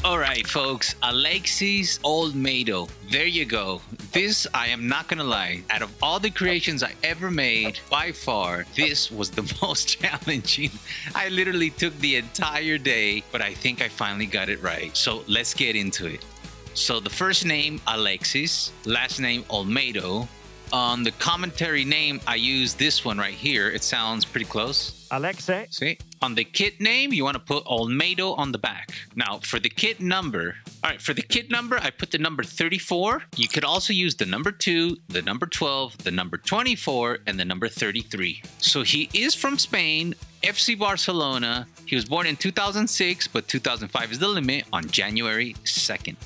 All right, folks, Alexis Olmedo. There you go. This, I am not gonna lie, out of all the creations I ever made, by far, this was the most challenging. I literally took the entire day, but I think I finally got it right. So let's get into it. So the first name, Alexis, last name, Olmedo. On the commentary name, I use this one right here. It sounds pretty close. Alexis. See? On the kit name, you want to put Olmedo on the back. Now, for the kit number, all right, for the kit number, I put the number 34. You could also use the number 2, the number 12, the number 24, and the number 33. So he is from Spain, FC Barcelona. He was born in 2006, but 2005 is the limit on January 2nd.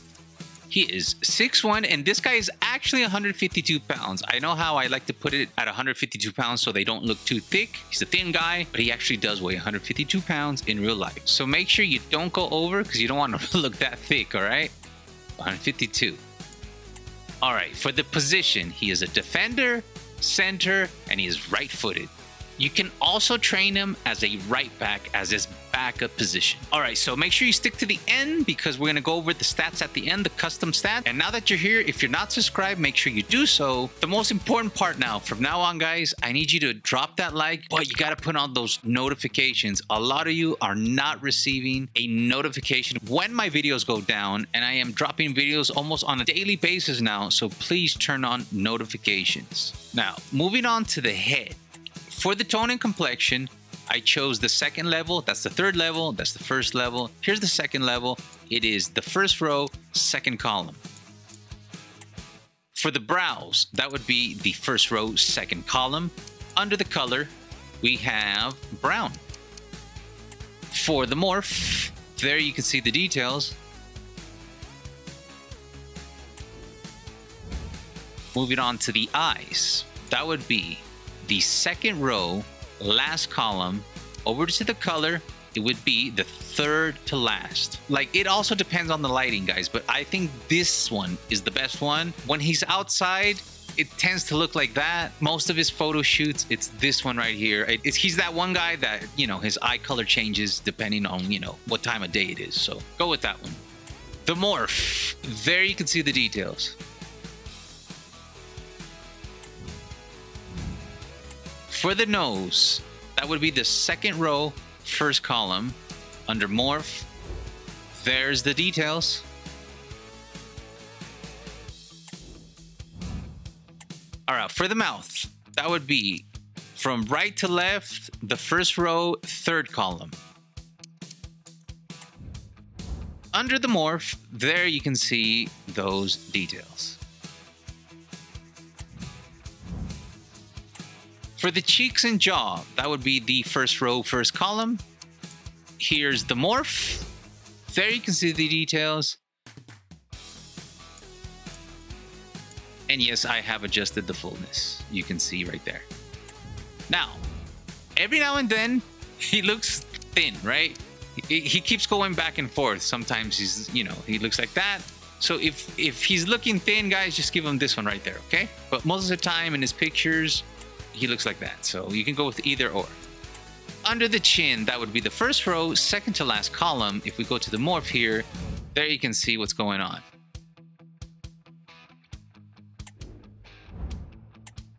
He is 6'1", and this guy is actually 152 pounds. I know how I like to put it at 152 pounds so they don't look too thick. He's a thin guy, but he actually does weigh 152 pounds in real life. So make sure you don't go over because you don't want to look that thick, all right? 152. All right, for the position, he is a defender, center, and he is right-footed. You can also train him as a right back as his backup position. All right, so make sure you stick to the end because we're gonna go over the stats at the end, the custom stats. And now that you're here, if you're not subscribed, make sure you do so. The most important part now, from now on, guys, I need you to drop that like, but you gotta put on those notifications. A lot of you are not receiving a notification when my videos go down, and I am dropping videos almost on a daily basis now, so please turn on notifications. Now, moving on to the head. For the tone and complexion, I chose the second level. That's the third level. That's the first level. Here's the second level. It is the first row, second column. For the brows, that would be the first row, second column. Under the color, we have brown. For the morph, there you can see the details. Moving on to the eyes, that would be the second row, last column. Over to the color, it would be the third to last. Like, it also depends on the lighting, guys, but I think this one is the best one. When he's outside, it tends to look like that. Most of his photo shoots, it's this one right here. He's that one guy that, you know, his eye color changes depending on, you know, what time of day it is. So go with that one. The morph, there you can see the details. For the nose, that would be the second row, first column. Under morph, there's the details. All right, for the mouth, that would be from right to left, the first row, third column. Under the morph, there you can see those details. For the cheeks and jaw, that would be the first row, first column. Here's the morph. There you can see the details. And yes, I have adjusted the fullness. You can see right there. Now, every now and then, he looks thin, right? He keeps going back and forth. Sometimes he's, you know, he looks like that. So if he's looking thin, guys, just give him this one right there, okay? But most of the time in his pictures, he looks like that, so you can go with either or. Under the chin, that would be the first row, second to last column. If we go to the morph here, there you can see what's going on.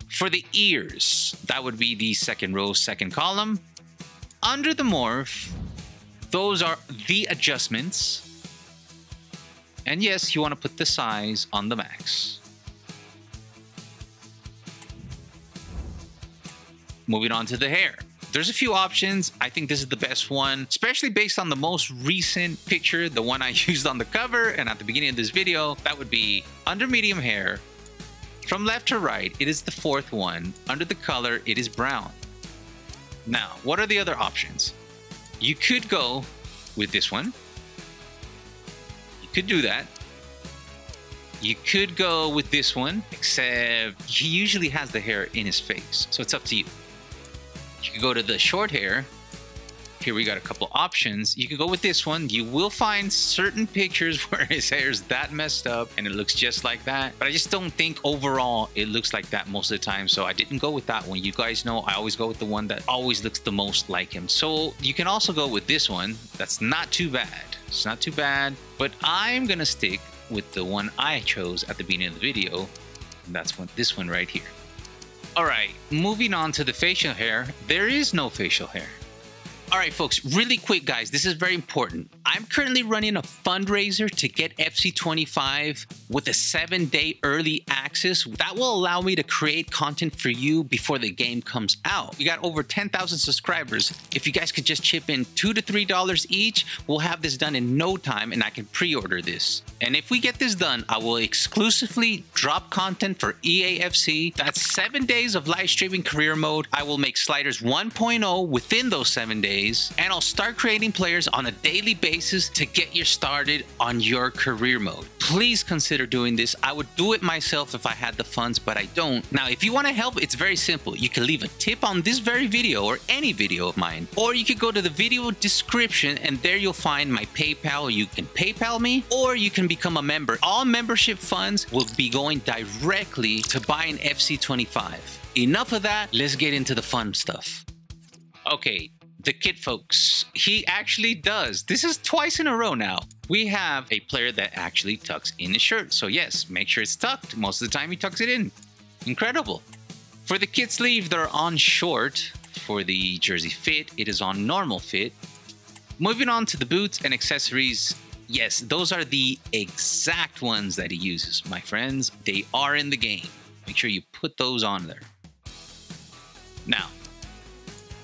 For the ears, that would be the second row, second column. Under the morph, those are the adjustments. And yes, you want to put the size on the max. Moving on to the hair. There's a few options. I think this is the best one, especially based on the most recent picture, the one I used on the cover and at the beginning of this video. That would be under medium hair. From left to right, it is the fourth one. Under the color, it is brown. Now, what are the other options? You could go with this one. You could do that. You could go with this one, except he usually has the hair in his face, so it's up to you. You can go to the short hair. Here we got a couple options. You can go with this one. You will find certain pictures where his hair is that messed up and it looks just like that. But I just don't think overall it looks like that most of the time. So I didn't go with that one. You guys know I always go with the one that always looks the most like him. So you can also go with this one. That's not too bad. It's not too bad, but I'm gonna stick with the one I chose at the beginning of the video. And that's this one right here. All right, moving on to the facial hair. There is no facial hair. All right, folks, really quick, guys, this is very important. I'm currently running a fundraiser to get FC25 with a 7-day early access. That will allow me to create content for you before the game comes out. We got over 10,000 subscribers. If you guys could just chip in $2 to $3 each, we'll have this done in no time and I can pre-order this. And if we get this done, I will exclusively drop content for EAFC. That's 7 days of live streaming career mode. I will make Sliders 1.0 within those 7 days. And I'll start creating players on a daily basis to get you started on your career mode. Please consider doing this. I would do it myself if I had the funds, but I don't. Now, if you want to help, it's very simple. You can leave a tip on this very video or any video of mine, or you could go to the video description and there you'll find my PayPal. You can PayPal me, or you can become a member. All membership funds will be going directly to buying FC25. Enough of that. Let's get into the fun stuff. Okay. The kit, folks, he actually does. This is twice in a row now. We have a player that actually tucks in his shirt. So yes, make sure it's tucked. Most of the time he tucks it in. Incredible. For the kit sleeve, they're on short. For the jersey fit, it is on normal fit. Moving on to the boots and accessories. Yes, those are the exact ones that he uses, my friends. They are in the game. Make sure you put those on there. Now,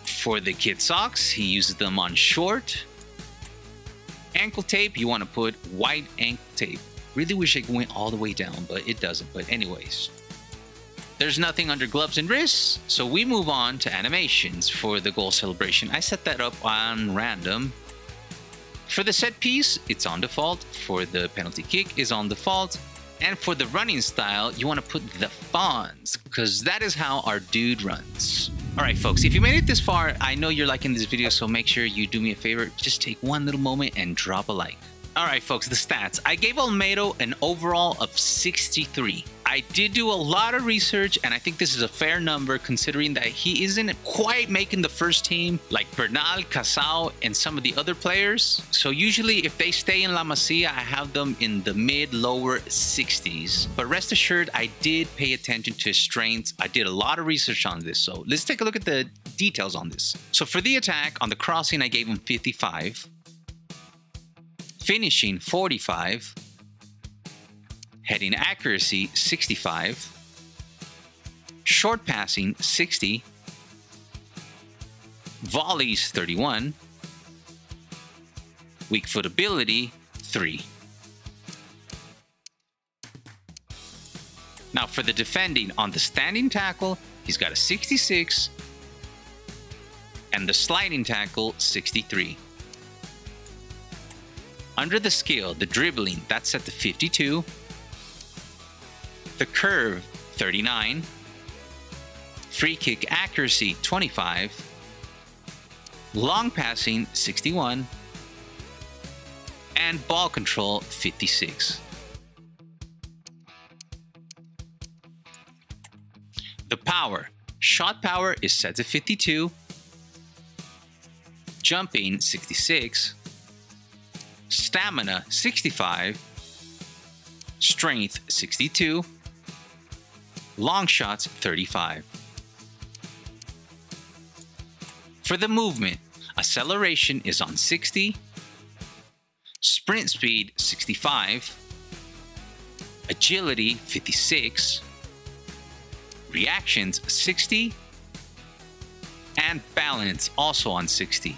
for the kid socks, he uses them on short. Ankle tape, you want to put white ankle tape. Really wish it went all the way down, but it doesn't. But anyways, there's nothing under gloves and wrists, so we move on to animations for the goal celebration. I set that up on random. For the set piece, it's on default. For the penalty kick, is on default. And for the running style, you want to put the fawns, because that is how our dude runs. All right, folks, if you made it this far, I know you're liking this video, so make sure you do me a favor. Just take one little moment and drop a like. All right, folks, the stats. I gave Olmedo an overall of 63. I did do a lot of research, and I think this is a fair number considering that he isn't quite making the first team like Bernal, Casao, and some of the other players. So usually if they stay in La Masia, I have them in the mid-lower 60s. But rest assured, I did pay attention to his strengths. I did a lot of research on this. So let's take a look at the details on this. So for the attack, on the crossing, I gave him 55. Finishing, 45. Heading accuracy, 65. Short passing, 60. Volleys, 31. Weak foot ability, 3. Now for the defending, on the standing tackle, he's got a 66. And the sliding tackle, 63. Under the skill, the dribbling, that's set to 52. The curve, 39. Free kick accuracy, 25. Long passing, 61. And ball control, 56. The power. Shot power is set to 52. Jumping, 66. Stamina, 65. Strength, 62. Long shots, 35. For the movement, acceleration is on 60. Sprint speed, 65. Agility, 56. Reactions, 60. And balance, also on 60.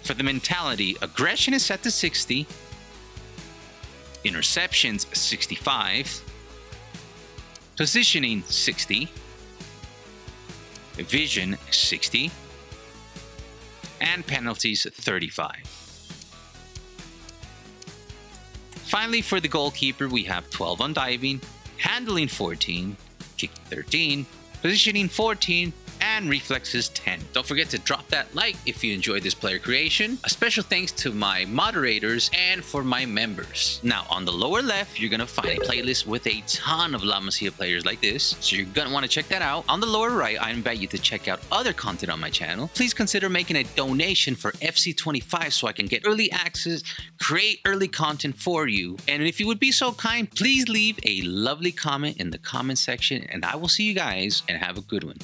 For the mentality, aggression is set to 60. Interceptions, 65. Positioning, 60. Vision, 60. And penalties, 35. Finally, for the goalkeeper, we have 12 on diving, handling 14, kicking 13, positioning 14, and and reflexes 10. Don't forget to drop that like if you enjoyed this player creation. A special thanks to my moderators and for my members. Now, on the lower left, you're gonna find a playlist with a ton of La Masia players like this, so you're gonna want to check that out. On the lower right, I invite you to check out other content on my channel. Please consider making a donation for FC25 so I can get early access, create early content for you. And if you would be so kind, please leave a lovely comment in the comment section, and I will see you guys and have a good one.